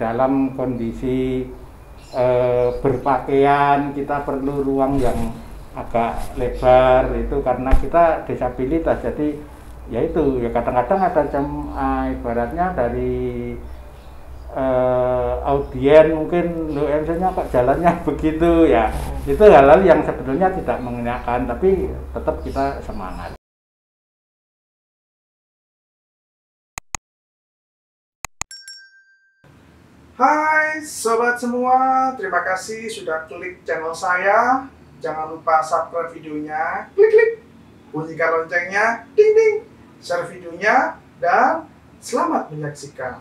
dalam kondisi berpakaian kita perlu ruang yang agak lebar, itu karena kita disabilitas. Jadi ya itu ya kadang-kadang ada ibaratnya dari audien mungkin lo MC-nya kok jalannya begitu ya, itu hal-hal yang sebetulnya tidak mengenakan, tapi tetap kita semangat. Hai sobat semua, terima kasih sudah klik channel saya. Jangan lupa subscribe videonya, klik bunyikan loncengnya, ding ding, share videonya, dan selamat menyaksikan.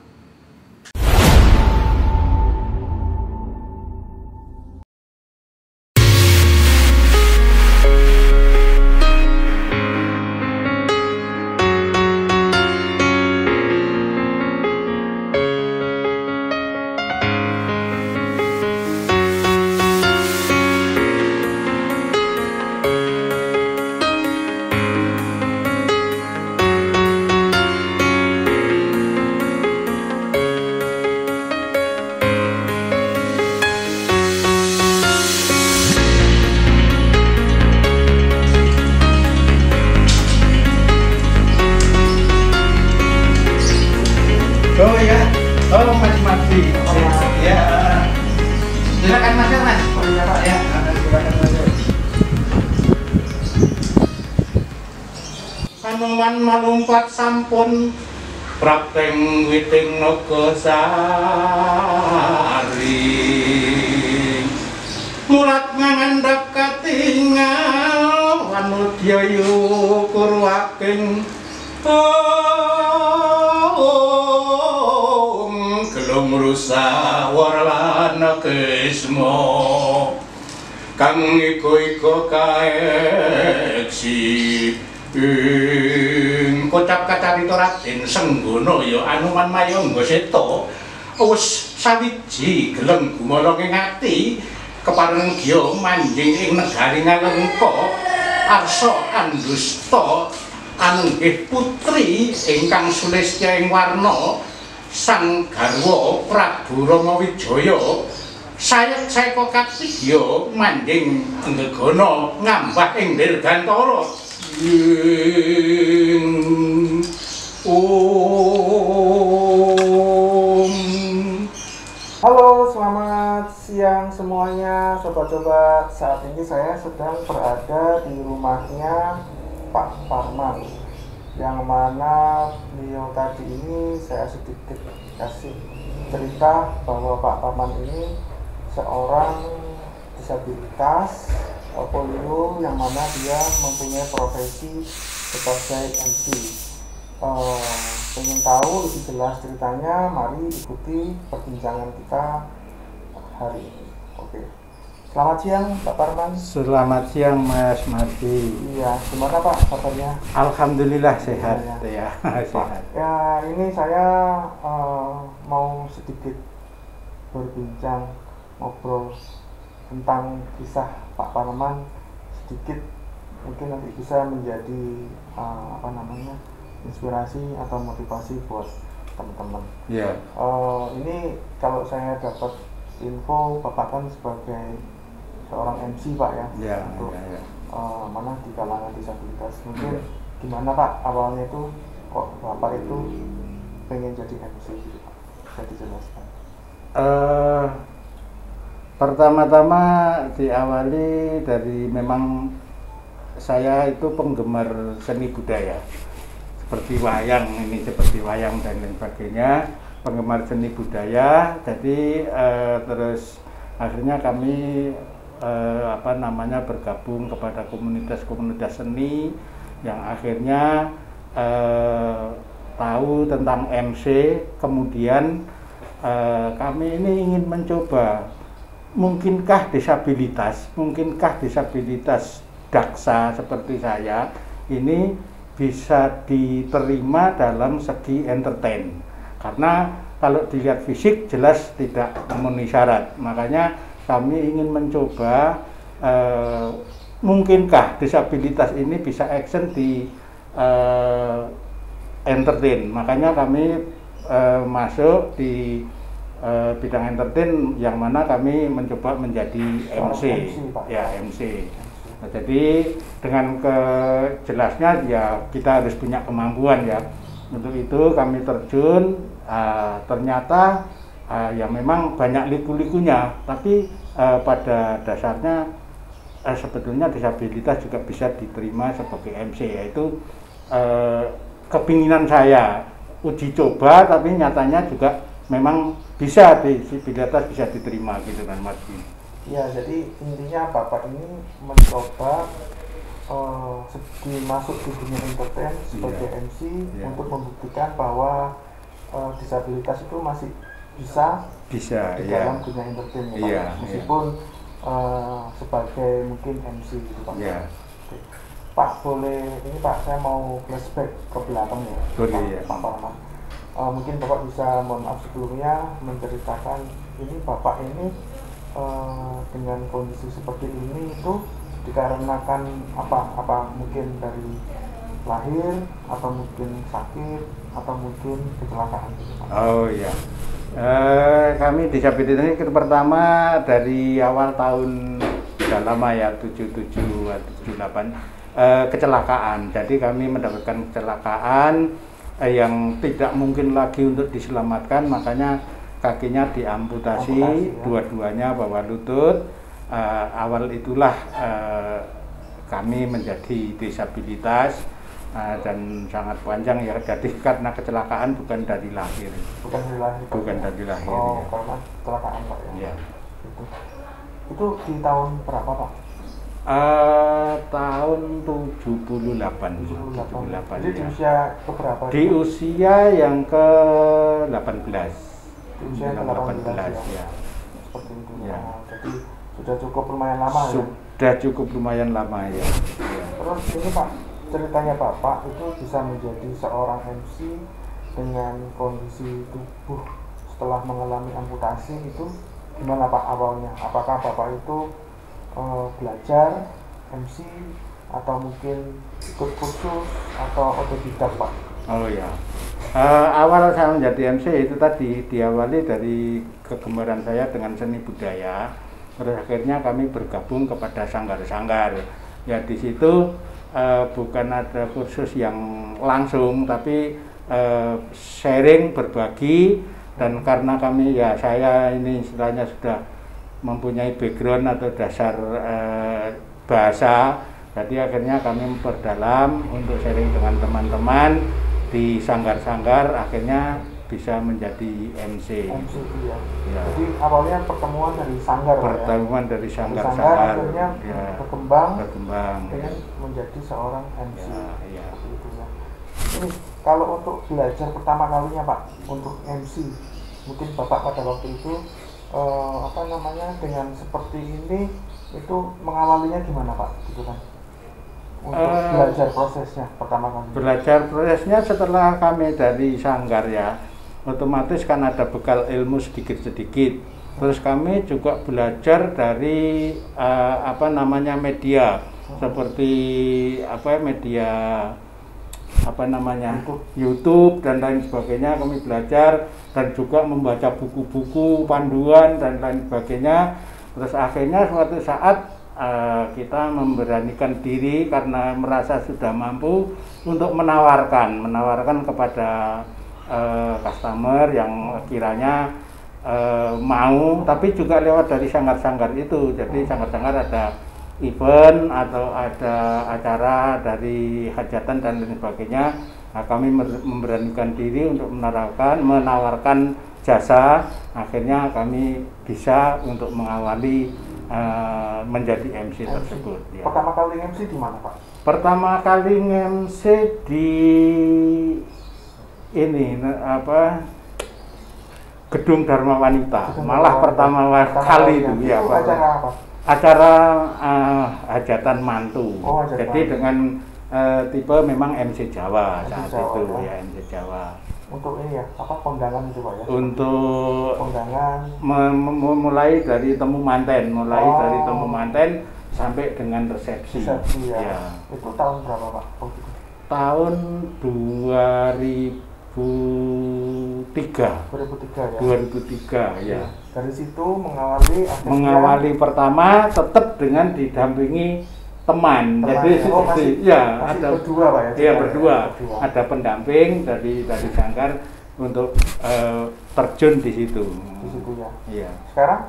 Oh ya, oh masih ya. Silakan Mas. Oh iya Pak ya, silakan masuk. Kanuman malumpat sampun prakteng witing Nogosari. Mulat ngandhap katingal wanudya yukurwaking gelung rusa warlana kesmo kang iko kaeksi kocap kacarita Raden Senggono ya Anuman Mayangga Seta wis sawiji gelem gumala ing ati kepareng giya manjing ing negari Ngalengka arsa andusta anunggih putri ingkang sulistya ing warna sang garwa Prabu Ramawijaya sayek-sayeka katigya manjing anggegana ngambah ing dirgantara. Halo, selamat siang semuanya sobat-sobat. Saat ini saya sedang berada di rumahnya Pak Parman, yang mana beliau tadi ini saya sedikit kasih cerita bahwa Pak Parman ini seorang disabilitas polio, yang mana dia mempunyai profesi sebagai MC. Pengen tahu lebih jelas ceritanya, mari ikuti perbincangan kita hari ini. Oke. Selamat siang Pak Parman. Selamat siang Mas Mardi. Iya, gimana Pak kabarnya? Alhamdulillah sehat ya. Sehat. Ya, ini saya mau sedikit berbincang, ngobrol tentang kisah Pak Parman sedikit, mungkin nanti bisa menjadi inspirasi atau motivasi buat teman-teman. Iya. Ini kalau saya dapat info, Bapak kan sebagai seorang MC Pak ya, untuk mana di kalangan disabilitas. Mungkin gimana Pak awalnya itu kok Bapak itu pengen jadi MC gitu Pak? Bisa dijelaskan. Pertama-tama diawali dari memang saya itu penggemar seni budaya seperti wayang dan lain sebagainya, penggemar seni budaya. Jadi terus akhirnya kami bergabung kepada komunitas-komunitas seni yang akhirnya tahu tentang MC. Kemudian kami ini ingin mencoba, mungkinkah disabilitas daksa seperti saya ini bisa diterima dalam segi entertain, karena kalau dilihat fisik jelas tidak memenuhi syarat. Makanya kami ingin mencoba mungkinkah disabilitas ini bisa action di entertain. Makanya kami masuk di bidang entertain yang mana kami mencoba menjadi MC, Pak. ya MC. Nah, jadi dengan kejelasnya ya kita harus punya kemampuan ya. Untuk itu kami terjun, ternyata ya memang banyak liku-likunya, tapi pada dasarnya sebetulnya disabilitas juga bisa diterima sebagai MC, yaitu kepinginan saya uji coba, tapi nyatanya juga memang bisa disabilitas bisa diterima gitu kan Mas. Ya, jadi intinya Bapak ini mencoba masuk di dunia entertain sebagai MC untuk membuktikan bahwa disabilitas itu masih bisa di dalam dunia entertain ya, meskipun sebagai mungkin MC gitu Pak. Oke. Pak, boleh ini Pak, saya mau flashback ke belakang ya, Pak Parman. Mungkin Bapak bisa, mohon maaf sebelumnya, menceritakan ini Bapak ini dengan kondisi seperti ini itu dikarenakan apa mungkin dari lahir atau mungkin sakit atau mungkin kecelakaan gitu Pak. Oh iya. Kami disabilitas ini pertama dari awal tahun sudah lama ya, 77 atau 78, kecelakaan. Jadi kami mendapatkan kecelakaan yang tidak mungkin lagi untuk diselamatkan, makanya kakinya diamputasi ya. Dua-duanya bawah lutut. Awal itulah kami menjadi disabilitas. Dan sangat panjang ya, jadi karena kecelakaan bukan dari lahir. Bukan dari lahir. Oh, ya. Karena kecelakaan Pak ya. Ya. Itu di tahun berapa Pak? Tahun 78. Jadi di usia keberapa? Di usia yang ke-18. Di usia ke-18 ya. Seperti itu. Ya. Jadi sudah cukup lumayan lama ya. Sudah cukup lumayan lama ya. Terus ini Pak, ceritanya Bapak itu bisa menjadi seorang MC dengan kondisi tubuh setelah mengalami amputasi itu gimana Pak awalnya? Apakah Bapak itu belajar MC atau mungkin ikut kursus atau otodidak Pak? Oh ya, awal saya menjadi MC itu tadi diawali dari kegemaran saya dengan seni budaya. Terus akhirnya kami bergabung kepada sanggar-sanggar. Ya di situ bukan ada kursus yang langsung, tapi sharing, berbagi. Dan karena kami ya saya ini istilahnya sudah mempunyai background atau dasar bahasa, jadi akhirnya kami memperdalam untuk sharing dengan teman-teman di sanggar-sanggar, akhirnya bisa menjadi MC. MC ya. Ya. Jadi awalnya pertemuan dari sanggar. Pertemuan dari sanggar-sanggar. Akhirnya ya. berkembang dengan menjadi seorang MC. Ya. Itu ya. Ini kalau untuk belajar pertama kalinya Pak untuk MC, mungkin Bapak pada waktu itu dengan seperti ini itu mengawalinya gimana Pak? Gitu kan? Untuk belajar prosesnya pertama kali. Belajar prosesnya setelah kami dari sanggar ya, otomatis kan ada bekal ilmu sedikit-sedikit. Terus kami juga belajar dari media seperti YouTube dan lain sebagainya. Kami belajar dan juga membaca buku-buku panduan dan lain sebagainya. Terus akhirnya suatu saat kita memberanikan diri karena merasa sudah mampu untuk menawarkan kepada customer yang kiranya mau, tapi juga lewat dari sanggar-sanggar itu. Jadi sanggar-sanggar ada event atau ada acara dari hajatan dan lain sebagainya. Nah, kami memberanikan diri untuk menawarkan jasa. Akhirnya kami bisa untuk mengawali menjadi MC tersebut. Ya. Pertama kali MC di mana Pak? Pertama kali MC di Gedung Dharma Wanita. Pertama kali itu ya Pak. Acara apa? Acara hajatan mantu. Hajatan. Jadi dengan tipe memang MC Jawa saat itu ya, MC Jawa. Untuk ini ya, kondangan itu Pak ya? Untuk kondangan mulai dari temu manten, dari temu manten sampai dengan resepsi. Ya. Itu tahun berapa Pak? Tahun 2000 2003 ya. 2003 ya. Dari situ mengawali pertama tetap dengan didampingi teman. Jadi masih ada berdua Pak ya. Iya, berdua. Ada pendamping dari Sanggar untuk terjun di situ. Di situ ya. Iya. Sekarang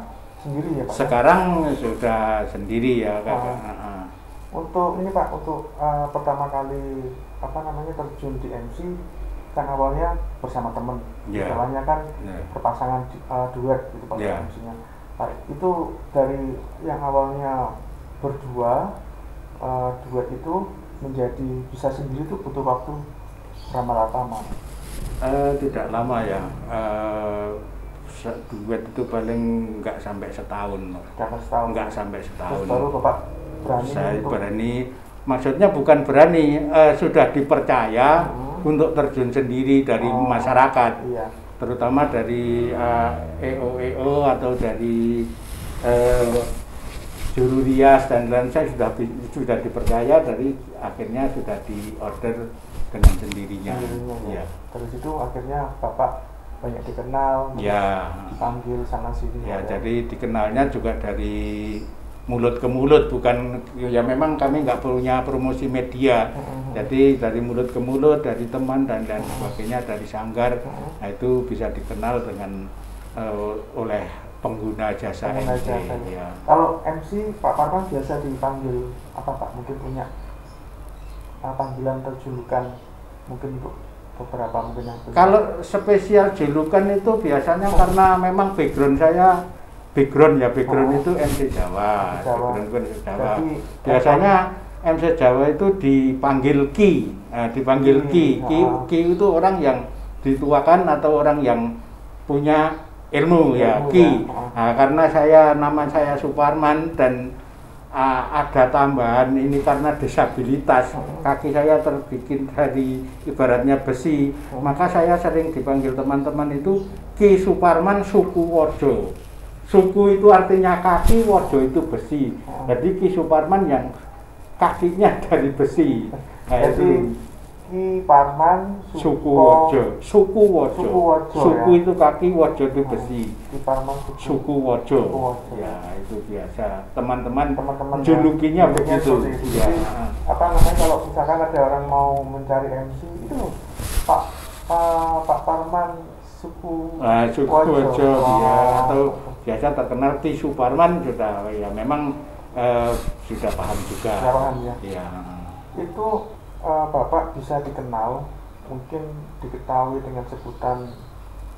sendiri ya Pak? Sekarang sudah sendiri ya Kakak. Untuk ini Pak, untuk pertama kali terjun di MC kan awalnya bersama teman, misalnya kan berpasangan duet gitu Pak MC-nya. Nah, itu dari yang awalnya berdua duet itu menjadi bisa sendiri itu butuh waktu berapa lama? Tidak lama ya. Duet itu paling nggak sampai setahun. Nggak sampai setahun. Terus baru Bapak berani? Saya berani. Maksudnya bukan berani, sudah dipercaya untuk terjun sendiri dari masyarakat, terutama dari EO atau dari juru rias dan lain saya sudah dipercaya, dari akhirnya sudah diorder dengan sendirinya. Ya. Terus itu akhirnya Bapak banyak dikenal, dipanggil sana sini. Ya, jadi dikenalnya juga dari mulut ke mulut, bukan ya, memang kami nggak punya promosi media, jadi dari mulut ke mulut, dari teman dan sebagainya, dari Sanggar, nah itu bisa dikenal dengan oleh pengguna jasa MC. Ya. Kalau MC Pak Parman biasa dipanggil apa Pak? Mungkin punya panggilan atau julukan mungkin untuk beberapa mungkin yang kalau spesial julukan itu biasanya karena memang background saya itu MC Jawa. Jadi, biasanya MC Jawa itu dipanggil Ki. Ki itu orang yang dituakan atau orang yang punya ilmu ya, Ki. Nah, karena nama saya Suparman dan ada tambahan ini karena disabilitas, kaki saya terbikin dari ibaratnya besi, maka saya sering dipanggil teman-teman itu Ki Suparman Suku Wojo. Suku itu artinya kaki, Wojo itu besi. Jadi Ki Suparman yang kakinya dari besi. Jadi Ki Parman Suku Wojo. Suku ya? itu kaki, Wojo itu besi. Ki Parman Suku Wojo. Ya, itu biasa. Teman-teman julukinya begitu. Ya. Kalau misalkan ada orang mau mencari MC itu Pak Parman Suku Wojo ya, atau biasa terkenal Ki Suparman sudah ya memang sudah paham juga. Ya. Itu Bapak bisa dikenal, mungkin diketahui dengan sebutan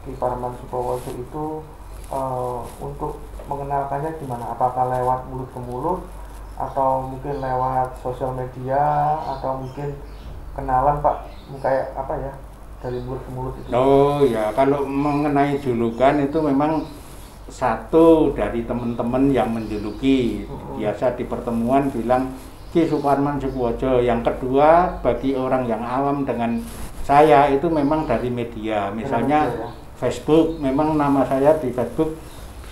Ki Parman Sukowojo itu untuk mengenalkannya gimana? Apakah lewat mulut ke mulut atau mungkin lewat sosial media atau mungkin kenalan Pak kayak apa ya? Dari mulut ke mulut itu. Oh ya, kalau mengenai julukan itu memang satu dari teman-teman yang menjuluki, biasa di pertemuan bilang Ki Suparman Sukowojo. Yang kedua, bagi orang yang awam dengan saya itu memang dari media, misalnya Facebook, memang nama saya di Facebook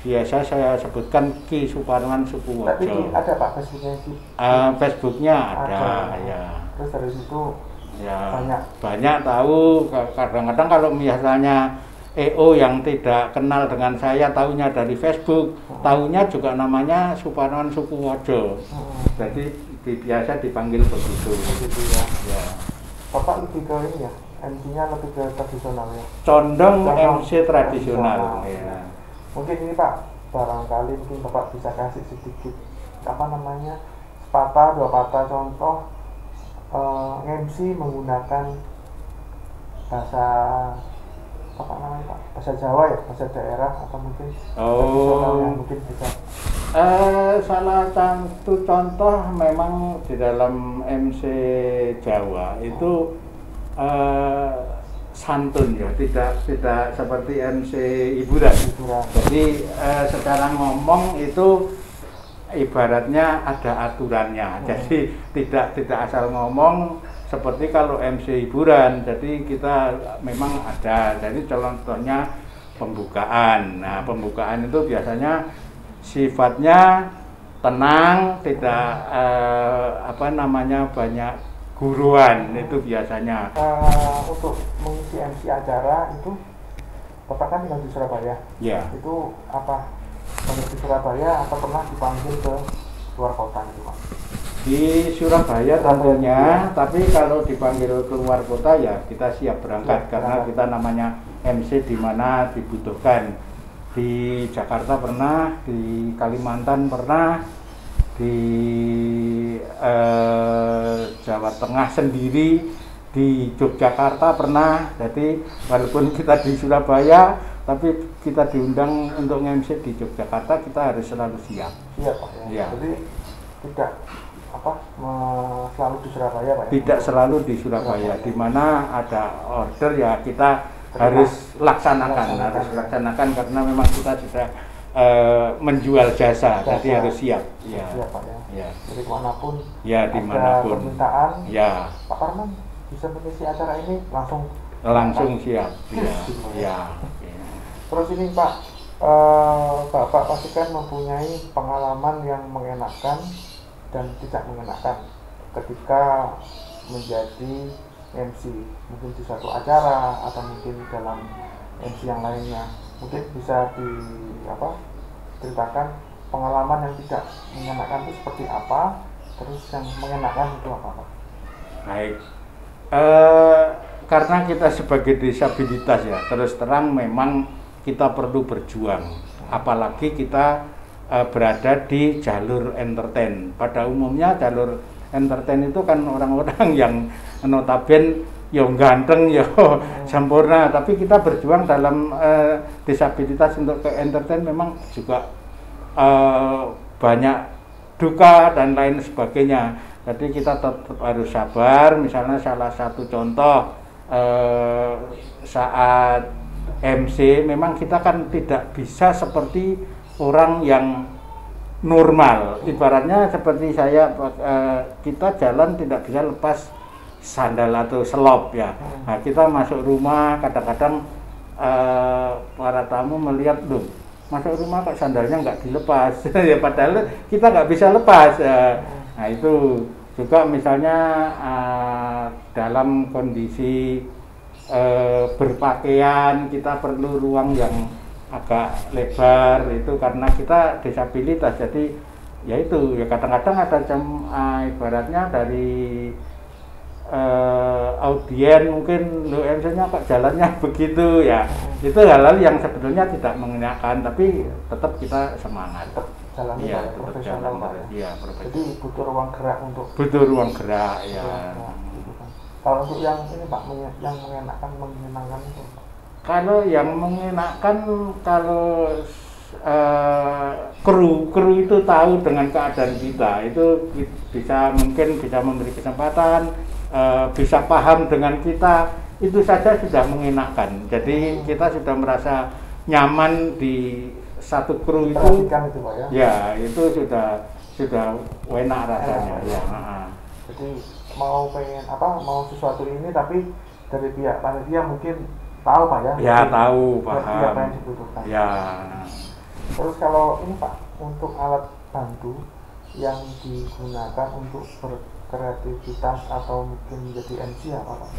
biasa saya sebutkan Ki Suparman Sukowojo. Tapi ada Pak Facebooknya Ki? Facebooknya ada ya. Terus dari situ ya banyak tahu. Kadang-kadang kalau misalnya EO yang tidak kenal dengan saya tahunya dari Facebook, tahunya juga namanya Suparman Sukowojo. Jadi biasa dipanggil begitu. Ya. Bapak lebih ke ini ya, MC-nya lebih ke tradisional ya. Condong MC tradisional. Ya. Mungkin ini Pak, barangkali mungkin Bapak bisa kasih sedikit sepatah dua patah contoh MC menggunakan bahasa bahasa Jawa ya, bahasa daerah atau mungkin tradisional yang mungkin bisa. Salah satu contoh memang di dalam MC Jawa itu santun ya, tidak seperti MC hiburan. Jadi secara ngomong itu ibaratnya ada aturannya. Jadi tidak asal ngomong seperti kalau MC hiburan. Jadi kita memang ada. Jadi contohnya pembukaan. Nah, pembukaan itu biasanya sifatnya tenang, tidak banyak guruan itu biasanya. Untuk mengisi MC acara itu Bapak kan tinggal di Surabaya. Ya. Itu apa di Surabaya atau pernah dipanggil ke luar kota gitu Pak? Di Surabaya tentunya, tapi kalau dipanggil keluar kota ya kita siap berangkat karena kita namanya MC di mana dibutuhkan. Di Jakarta pernah, di Kalimantan pernah, di Jawa Tengah sendiri, di Yogyakarta pernah. Jadi walaupun kita di Surabaya, tapi kita diundang untuk MC di Yogyakarta, kita harus selalu siap. Iya Pak. Ya. Jadi tidak selalu di Surabaya Pak ya? Tidak selalu di Surabaya, di mana ada order ya kita harus laksanakan karena memang kita sudah menjual jasa, jadi harus siap. Ya. Iya Pak ya. Ya. Jadi kemanapun ya, dimanapun ada permintaan, ya Pak Parman bisa mengisi acara ini langsung siap. Ya. Ya. Terus ini Pak, Bapak pasti kan mempunyai pengalaman yang mengenakan dan tidak mengenakan ketika menjadi MC, mungkin di suatu acara atau mungkin dalam MC yang lainnya. Mungkin bisa ceritakan pengalaman yang tidak mengenakan itu seperti apa, terus yang mengenakan itu apa Pak? Baik, karena kita sebagai disabilitas ya, terus terang memang kita perlu berjuang, apalagi kita berada di jalur entertain. Pada umumnya jalur entertain itu kan orang-orang yang notabene yo ganteng yo sempurna, tapi kita berjuang dalam disabilitas untuk ke entertain memang juga banyak duka dan lain sebagainya. Jadi kita tetap harus sabar. Misalnya salah satu contoh saat MC memang kita kan tidak bisa seperti orang yang normal, ibaratnya seperti saya, kita jalan tidak bisa lepas sandal atau selop ya. Nah, kita masuk rumah kadang-kadang para tamu melihat, loh masuk rumah kok sandalnya nggak dilepas ya, padahal kita nggak bisa lepas. Nah itu juga misalnya dalam kondisi berpakaian kita perlu ruang yang agak lebar, itu karena kita disabilitas. Jadi ya itu ya, kadang-kadang ada ibaratnya dari audien mungkin lo MC-nya kok jalannya begitu ya, itu hal-hal yang sebetulnya tidak mengenakan, tapi tetap kita semangat jalan ya, profesional Pak ya. Jadi butuh ruang gerak ya. Kalau untuk yang ini Pak, yang menyenangkan itu Pak? Kalau yang mengenakan, kalau kru itu tahu dengan keadaan kita, itu mungkin bisa memberi kesempatan, bisa paham dengan kita, itu saja sudah mengenakan. Jadi kita sudah merasa nyaman di satu kru itu. Itu Pak ya? Ya, itu sudah enak rasanya. Ya. Jadi mau sesuatu ini, tapi dari pihak panitia mungkin tahu Pak ya? Ya, tahu, paham. Apa yang dibutuhkan. Ya. Terus kalau ini Pak, untuk alat bantu yang digunakan untuk berkreativitas atau mungkin menjadi MC apa Pak?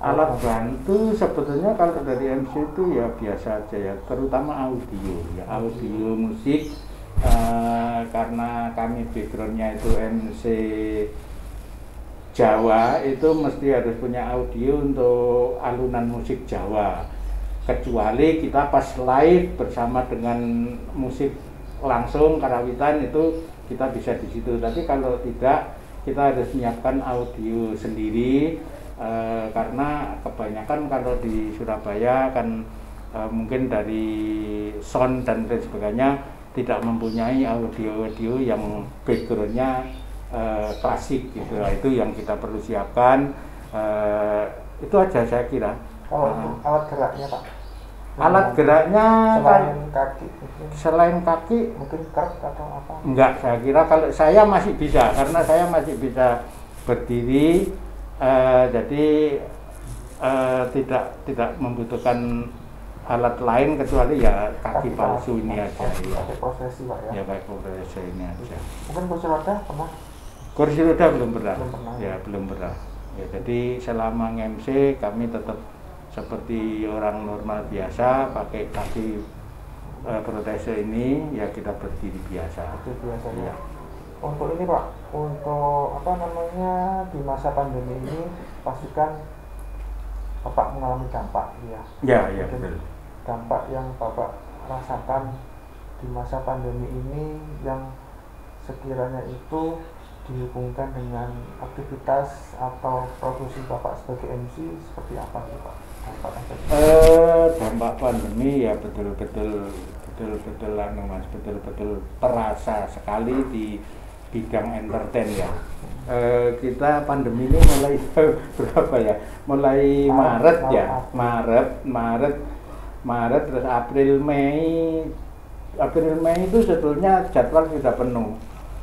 Alat bantu sebetulnya kalau dari MC itu ya biasa aja ya, terutama audio musik, karena kami backgroundnya itu MC Jawa, itu mesti harus punya audio untuk alunan musik Jawa. Kecuali kita pas live bersama dengan musik langsung karawitan, itu kita bisa di situ. Tapi kalau tidak, kita harus menyiapkan audio sendiri, karena kebanyakan kalau di Surabaya kan mungkin dari sound dan lain sebagainya tidak mempunyai audio yang backgroundnya klasik gitu. Itu yang kita perlu siapkan. Itu aja saya kira. Kalau alat geraknya Pak? Alat geraknya selain kaki mungkin kerk atau apa? Enggak, saya kira kalau saya masih bisa, karena saya masih bisa berdiri, jadi tidak membutuhkan alat lain kecuali ya kaki palsu ini aja. Pakai prosesi Pak ya? Ya pakai prosesi ini aja. Mungkin kursi roda pernah? Kursi roda belum pernah. Belum pernah. Ya, belum pernah. Ya, jadi selama nge-MC kami tetap seperti orang normal biasa, pakai kaki protese ini, ya kita berdiri biasa. Itu biasanya. Ya. Untuk ini Pak, untuk apa namanya di masa pandemi ini pastikan Bapak mengalami dampak ya. Ya, ya, Mungkin betul. dampak yang Bapak rasakan di masa pandemi ini yang sekiranya itu dihubungkan dengan aktivitas atau produksi Bapak sebagai MC seperti apa sih Pak? Dampak pandemi ya betul-betul Mas, betul-betul terasa sekali di bidang entertain ya. Kita pandemi ini mulai berapa ya? Mulai Maret ya, Maret terus April Mei itu sebetulnya jadwal sudah penuh.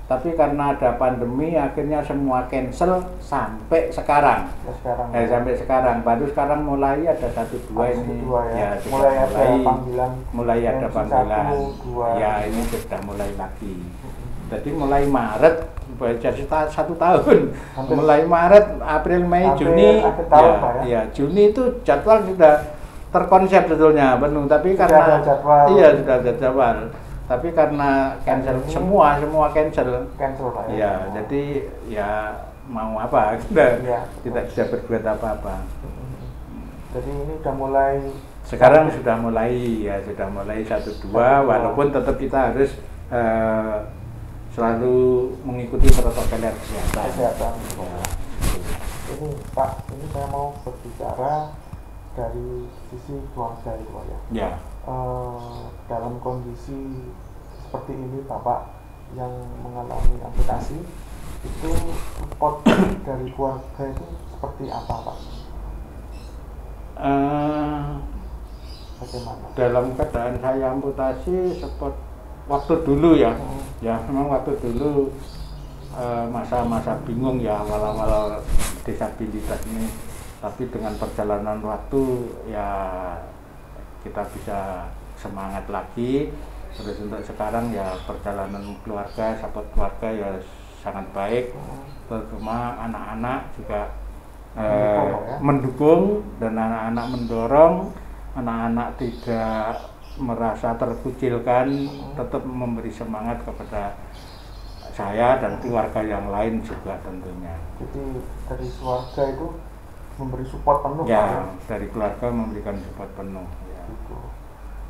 Tapi karena ada pandemi akhirnya semua cancel sampai sekarang. Sampai sekarang. Baru sekarang mulai ada 1-2 ini. Ya, mulai ada panggilan. Mulai ada panggilan. 1, 2. Ya, ini sudah mulai lagi. Jadi mulai Maret, jadi 1 tahun. Mulai Maret, April, Mei, Juni. Ya, Juni itu jadwal sudah terkonsep sebetulnya penuh. Tapi karena sudah ada jadwal. Tapi karena cancel semua cancel Pak ya. Ya, jadi ya mau apa kita tidak bisa berbuat apa-apa. Jadi ini sudah mulai sekarang sudah mulai 1-2 walaupun tetap kita harus selalu mengikuti protokol kesehatan. Ini Pak, ini saya mau berbicara dari sisi keluarga itu Pak ya. Ya. Dalam kondisi seperti ini Bapak yang mengalami amputasi itu support dari keluarga itu seperti apa Pak? Bagaimana? Dalam keadaan saya amputasi support waktu dulu ya, ya memang waktu dulu masa-masa bingung ya awal-awal disabilitas ini, tapi dengan perjalanan waktu ya kita bisa semangat lagi. Terus untuk sekarang ya perjalanan keluarga, support keluarga ya sangat baik, terutama anak-anak juga mendukung dan anak-anak mendorong, anak-anak tidak merasa terkucilkan, tetap memberi semangat kepada saya dan keluarga yang lain juga tentunya. Jadi dari keluarga itu memberi support penuh ya, dari keluarga memberikan support penuh ya. Gitu.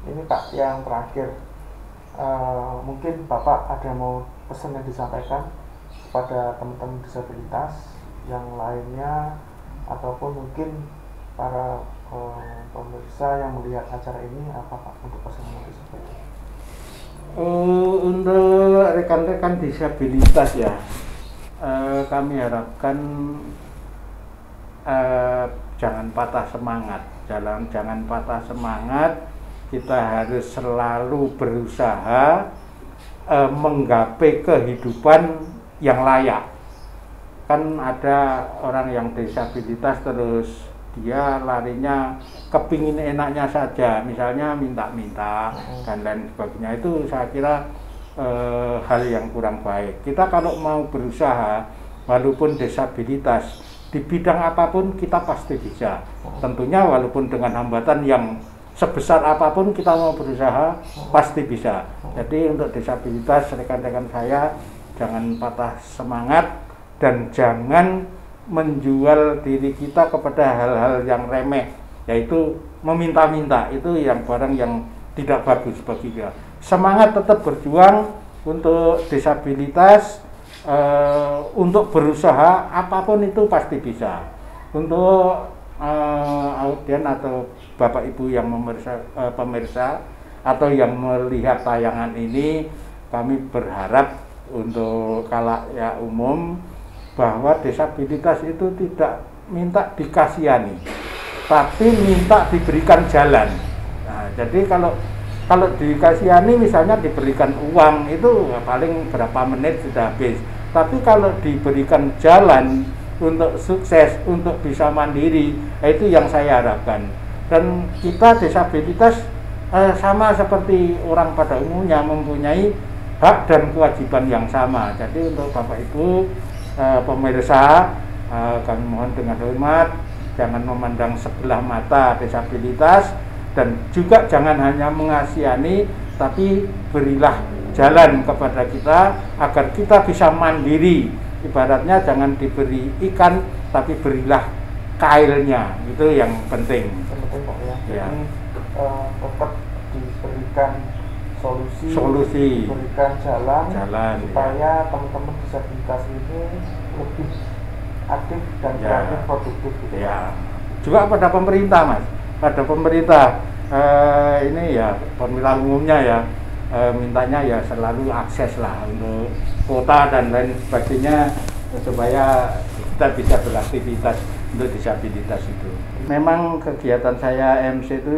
Ini Pak yang terakhir, mungkin Bapak ada mau pesan yang disampaikan kepada teman-teman disabilitas yang lainnya ataupun mungkin para pemirsa yang melihat acara ini, apa Pak untuk pesan yang disampaikan? Untuk rekan-rekan disabilitas ya, kami harapkan jangan patah semangat, jangan patah semangat. Kita harus selalu berusaha menggapai kehidupan yang layak. Kan ada orang yang disabilitas terus dia larinya kepingin enaknya saja, misalnya minta-minta dan lain sebagainya. Itu saya kira hal yang kurang baik. Kita kalau mau berusaha, walaupun disabilitas di bidang apapun kita pasti bisa. Tentunya walaupun dengan hambatan yang sebesar apapun kita mau berusaha pasti bisa. Jadi untuk disabilitas rekan-rekan saya jangan patah semangat dan jangan menjual diri kita kepada hal-hal yang remeh, yaitu meminta-minta. Itu yang barang yang tidak bagus bagi kita. Semangat tetap berjuang untuk disabilitas, untuk berusaha apapun itu pasti bisa. Untuk audien atau Bapak Ibu yang pemirsa atau yang melihat tayangan ini, kami berharap untuk khalayak umum bahwa disabilitas itu tidak minta dikasihani, tapi minta diberikan jalan. Nah, jadi kalau dikasihani misalnya diberikan uang itu paling berapa menit sudah habis. Tapi kalau diberikan jalan untuk sukses, untuk bisa mandiri, itu yang saya harapkan. Dan kita disabilitas sama seperti orang pada umumnya mempunyai hak dan kewajiban yang sama. Jadi untuk Bapak Ibu pemirsa, kami mohon dengan hormat jangan memandang sebelah mata disabilitas, dan juga jangan hanya mengasihani, tapi berilah jalan kepada kita agar kita bisa mandiri. Ibaratnya jangan diberi ikan, tapi berilah kailnya, itu yang penting. Yang penting Pak ya. Ya. Jadi tetap diberikan solusi, diberikan jalan supaya teman-teman disabilitas ini lebih aktif dan kreatif, produktif gitu. Ya. Juga pada pemerintah Mas, pada pemerintah ini ya pemilah umumnya ya, mintanya ya selalu akses lah untuk kuota dan lain sebagainya supaya kita bisa beraktivitas untuk disabilitas itu. Memang kegiatan saya MC itu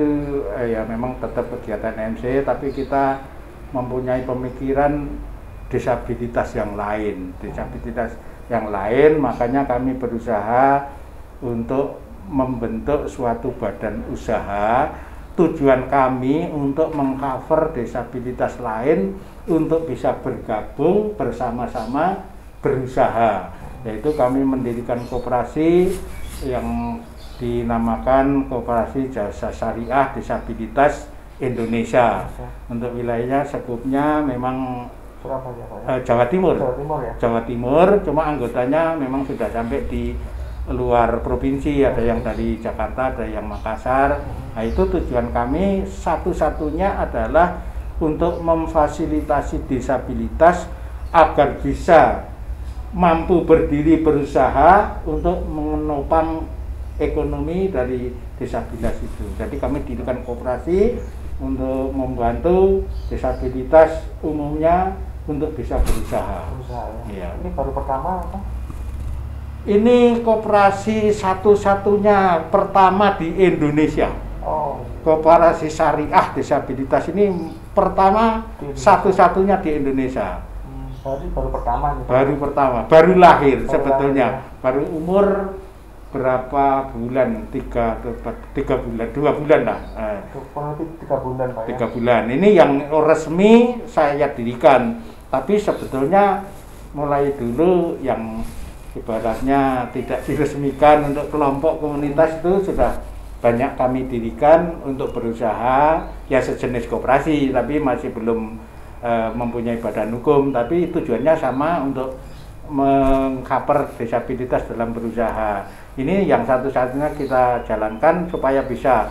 ya memang tetap kegiatan MC, tapi kita mempunyai pemikiran disabilitas yang lain, makanya kami berusaha untuk membentuk suatu badan usaha. Tujuan kami untuk mengcover disabilitas lain untuk bisa bergabung bersama-sama berusaha, yaitu kami mendirikan koperasi yang dinamakan Koperasi Jasa Syariah Disabilitas Indonesia. Untuk wilayahnya skupnya memang Surabaya, Pak ya? Jawa Timur. Jawa Timur ya? Jawa Timur, cuma anggotanya memang sudah sampai di luar provinsi, ada yang dari Jakarta, ada yang Makassar. Nah, itu tujuan kami satu-satunya adalah untuk memfasilitasi disabilitas agar bisa mampu berdiri berusaha untuk menopang ekonomi dari disabilitas itu. Jadi kami dirikan koperasi untuk membantu disabilitas umumnya untuk bisa berusaha. Ya. Ini baru pertama apa? Ini koperasi satu-satunya pertama di Indonesia. Koperasi Syariah Disabilitas ini pertama satu-satunya di Indonesia. Baru pertama nih. Baru lahir sebetulnya. Baru umur berapa bulan? 3 bulan, 2 bulan lah. 3 bulan Pak ya. 3 bulan. Ini yang resmi saya dirikan. Tapi sebetulnya mulai dulu yang ibaratnya tidak diresmikan untuk kelompok komunitas itu sudah banyak kami dirikan untuk berusaha ya sejenis koperasi, tapi masih belum mempunyai badan hukum, tapi tujuannya sama untuk mengcover disabilitas dalam berusaha. Ini yang satu-satunya kita jalankan supaya bisa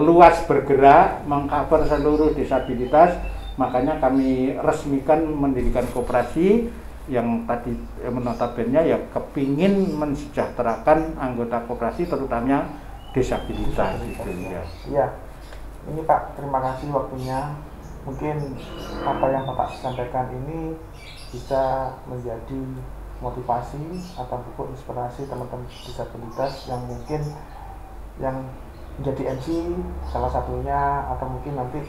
luas bergerak, mengcover seluruh disabilitas. Makanya kami resmikan mendirikan koperasi yang tadi notabene ya kepingin mensejahterakan anggota koperasi terutama disabilitas itu ya. Iya. Ini Pak, terima kasih waktunya. Mungkin apa yang Bapak sampaikan ini bisa menjadi motivasi atau buku inspirasi teman-teman disabilitas yang mungkin yang menjadi MC salah satunya, atau mungkin nanti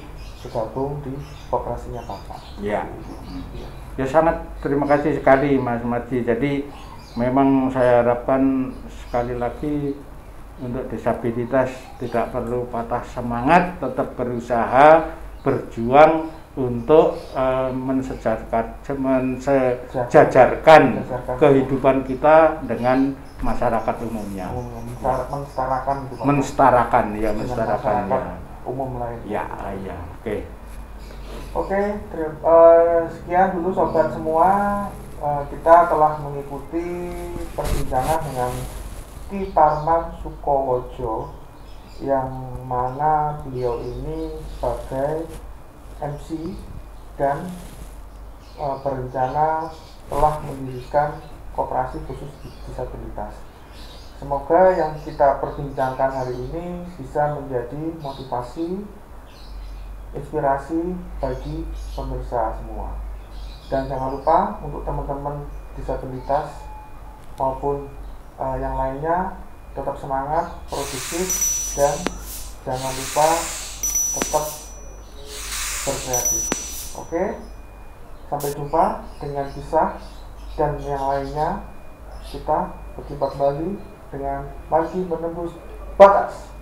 bergabung di koperasinya Bapak. Iya. Ya sangat terima kasih sekali Mas Marji. Jadi memang saya harapkan sekali lagi untuk disabilitas tidak perlu patah semangat, tetap berusaha, berjuang untuk mensejajarkan kehidupan kita dengan masyarakat umumnya. Mensetarakan ya umum lain. Ya, oke. Oke, sekian dulu sobat semua. Kita telah mengikuti perbincangan dengan Ki Parman Sukowojo, yang mana beliau ini sebagai MC dan berencana telah mendirikan koperasi khusus disabilitas. Semoga yang kita perbincangkan hari ini bisa menjadi motivasi, inspirasi bagi pemirsa semua. Dan jangan lupa untuk teman-teman disabilitas maupun yang lainnya tetap semangat, produktif, dan jangan lupa tetap berkreatif. Oke, sampai jumpa dengan kisah dan yang lainnya. Kita berjumpa kembali dengan Lagi Menembus Batas.